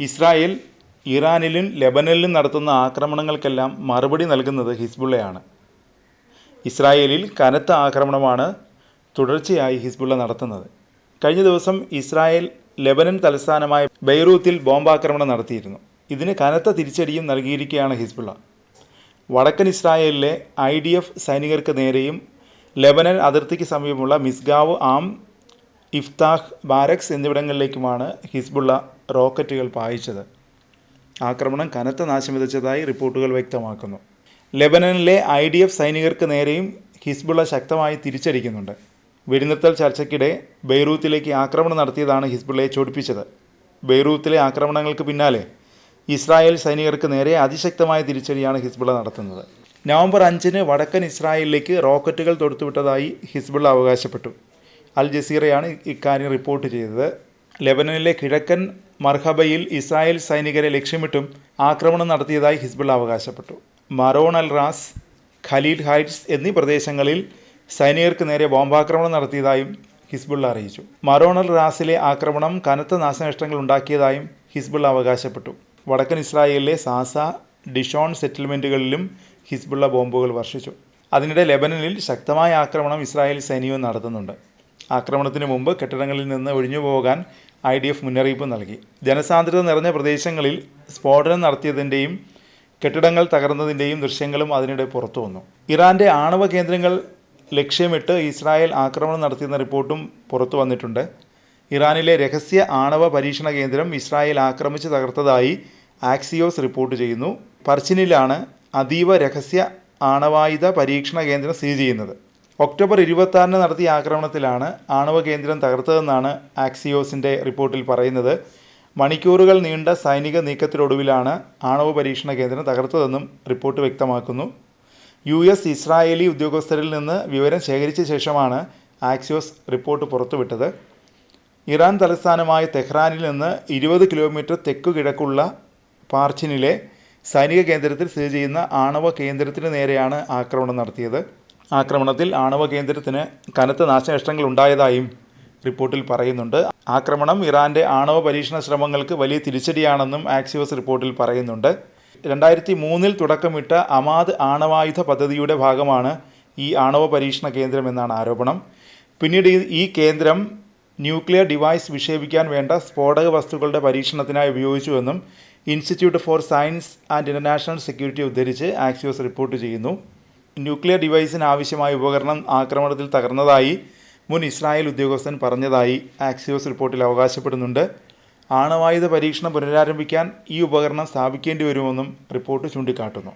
Israel ഇറാനിലും ലെബനനിലും നടത്തുന്ന ആക്രമണങ്ങൾക്കെല്ലാം മറുപടി നൽകുന്നത് ഹിസ്ബുള്ളയാണ്. ഇസ്രായേലിൽ കനത്ത ആക്രമണമാണ് തുടർച്ചയായി ഹിസ്ബുള്ള നടത്തുന്നത്. കഴിഞ്ഞ ദിവസം ഇസ്രായേൽ ലെബനൻ തലസ്ഥാനമായ ബെയ്റൂത്തിൽ ബോംബാക്രമണം നടത്തിയിരുന്നു. ഇതിന് കനത്ത തിരിച്ചടിയും നൽകിയിരിക്കുകയാണ് ഹിസ്ബുള്ള. വടക്കൻ ഇസ്രായേലിലെ IDF സൈനികർക്ക് നേരെയും ലെബനൻ അതിർത്തിക്ക് സമീപമുള്ള മിസ്ഗാവ്, ആം, ഇഫ്താഹ്, ബാരക്സ് എന്നിവിടങ്ങളിലേക്കുമാണ് ഹിസ്ബുള്ള റോക്കറ്റുകൾ പായിച്ചത്. ആക്രമണം കനത്ത നാശം വിതച്ചതായി റിപ്പോർട്ടുകൾ വ്യക്തമാക്കുന്നു. ലെബനനിലെ IDF സൈനികർക്ക് നേരെയും ഹിസ്ബുള്ള ശക്തമായി തിരിച്ചടിക്കുന്നുണ്ട്. വെടിനിർത്തൽ ചർച്ചയ്ക്കിടെ ബെയ്റൂത്തിലേക്ക് ആക്രമണം നടത്തിയതാണ് ഹിസ്ബുള്ളയെ ചൊടിപ്പിച്ചത്. ബെയ്റൂത്തിലെ ആക്രമണങ്ങൾക്ക് പിന്നാലെ ഇസ്രായേൽ സൈനികർക്ക് നേരെ അതിശക്തമായ തിരിച്ചടിയാണ് ഹിസ്ബുള്ള നടത്തുന്നത്. നവംബർ 5-ന് വടക്കൻ ഇസ്രായേലിലേക്ക് റോക്കറ്റുകൾ തൊടുത്തുവിട്ടതായി ഹിസ്ബുള്ള അവകാശപ്പെട്ടു. അൽ ജസീറയാണ് ഇക്കാര്യം റിപ്പോർട്ട് ചെയ്തത്. ലെബനനിലെ കിഴക്കൻ മർഹബയിൽ ഇസ്രായേൽ സൈനികരെ ലക്ഷ്യമിട്ടും ആക്രമണം നടത്തിയതായി ഹിസ്ബുള്ള അവകാശപ്പെട്ടു. മറോൺ അൽ റാസ്, ഖലീൽ ഹൈറ്റ്സ് എന്നീ പ്രദേശങ്ങളിൽ സൈനികർക്ക് നേരെ ബോംബാക്രമണം നടത്തിയതായും ഹിസ്ബുള്ള അറിയിച്ചു. മറോൺ അൽ റാസിലെ ആക്രമണം കനത്ത നാശനഷ്ടങ്ങൾ ഉണ്ടാക്കിയതായും ഹിസ്ബുള്ള അവകാശപ്പെട്ടു. വടക്കൻ ഇസ്രായേലിലെ സാസ, ഡിഷോൺ സെറ്റിൽമെൻറ്റുകളിലും ഹിസ്ബുള്ള ബോംബുകൾ വർഷിച്ചു. അതിനിടെ ലെബനനിൽ ശക്തമായ ആക്രമണം ഇസ്രായേൽ സൈന്യവും നടത്തുന്നുണ്ട്. ആക്രമണത്തിന് മുമ്പ് കെട്ടിടങ്ങളിൽ നിന്ന് ഒഴിഞ്ഞുപോകാൻ IDF മുന്നറിയിപ്പ് നൽകി. ജനസാന്ദ്രത നിറഞ്ഞ പ്രദേശങ്ങളിൽ സ്ഫോടനം നടത്തിയതിൻ്റെയും കെട്ടിടങ്ങൾ തകർന്നതിൻ്റെയും ദൃശ്യങ്ങളും അതിനിടെ പുറത്തു വന്നു. ഇറാൻ്റെ ആണവ കേന്ദ്രങ്ങൾ ലക്ഷ്യമിട്ട് ഇസ്രായേൽ ആക്രമണം നടത്തിയെന്ന റിപ്പോർട്ടും പുറത്തു വന്നിട്ടുണ്ട്. ഇറാനിലെ രഹസ്യ ആണവ പരീക്ഷണ കേന്ദ്രം ഇസ്രായേൽ ആക്രമിച്ച് തകർത്തതായി ആക്സിയോസ് റിപ്പോർട്ട് ചെയ്യുന്നു. പർച്ചിനിലാണ് അതീവ രഹസ്യ ആണവായുധ പരീക്ഷണ കേന്ദ്രം സ്ഥിതി ചെയ്യുന്നത്. ഒക്ടോബർ 26-ന് നടത്തിയ ആക്രമണത്തിലാണ് ആണവ കേന്ദ്രം തകർത്തതെന്നാണ് ആക്സിയോസിൻ്റെ റിപ്പോർട്ടിൽ പറയുന്നത്. മണിക്കൂറുകൾ നീണ്ട സൈനിക നീക്കത്തിനൊടുവിലാണ് ആണവ പരീക്ഷണ കേന്ദ്രം തകർത്തതെന്നും റിപ്പോർട്ട് വ്യക്തമാക്കുന്നു. US ഇസ്രായേലി ഉദ്യോഗസ്ഥരിൽ നിന്ന് വിവരം ശേഖരിച്ച ശേഷമാണ് ആക്സിയോസ് റിപ്പോർട്ട് പുറത്തുവിട്ടത്. ഇറാൻ തലസ്ഥാനമായ തെഹ്റാനിൽ നിന്ന് 20 കിലോമീറ്റർ തെക്കു കിഴക്കുള്ള പാർച്ചിനിലെ സൈനിക കേന്ദ്രത്തിൽ സ്ഥിതി ചെയ്യുന്ന ആണവ കേന്ദ്രത്തിന് നേരെയാണ് ആക്രമണം നടത്തിയത്. ആക്രമണത്തിൽ ആണവ കേന്ദ്രത്തിന് കനത്ത നാശനഷ്ടങ്ങൾ ഉണ്ടായതായും റിപ്പോർട്ടിൽ പറയുന്നുണ്ട്. ആക്രമണം ഇറാൻ്റെ ആണവ പരീക്ഷണ ശ്രമങ്ങൾക്ക് വലിയ തിരിച്ചടിയാണെന്നും ആക്സിയോസ് റിപ്പോർട്ടിൽ പറയുന്നുണ്ട്. 2003-ൽ തുടക്കമിട്ട അമാദ് ആണവായുധ പദ്ധതിയുടെ ഭാഗമാണ് ഈ ആണവ പരീക്ഷണ കേന്ദ്രം എന്നാണ് ആരോപണം. പിന്നീട് ഈ കേന്ദ്രം ന്യൂക്ലിയർ ഡിവൈസ് വിക്ഷേപിക്കാൻ വേണ്ട സ്ഫോടക വസ്തുക്കളുടെ പരീക്ഷണത്തിനായി ഉപയോഗിച്ചുവെന്നും institute for science and international security ഉദ്ധരിച്ച് ആക്സിയോസ് റിപ്പോർട്ട് ചെയ്യുന്നു. ന്യൂക്ലിയർ ഡിവൈസിന് ആവശ്യമായ ഉപകരണം ആക്രമണത്തിൽ തകർന്നതായി മുൻ ഇസ്രായേൽ ഉദ്യോഗസ്ഥൻ പറഞ്ഞതായി ആക്സിയോസ് റിപ്പോർട്ടിൽ അവകാശപ്പെടുന്നുണ്ട്. ആണവായുധ പരീക്ഷണം പുനരാരംഭിക്കാൻ ഈ ഉപകരണം സ്ഥാപിക്കേണ്ടി വരുമെന്നും റിപ്പോർട്ട് ചൂണ്ടിക്കാട്ടുന്നു.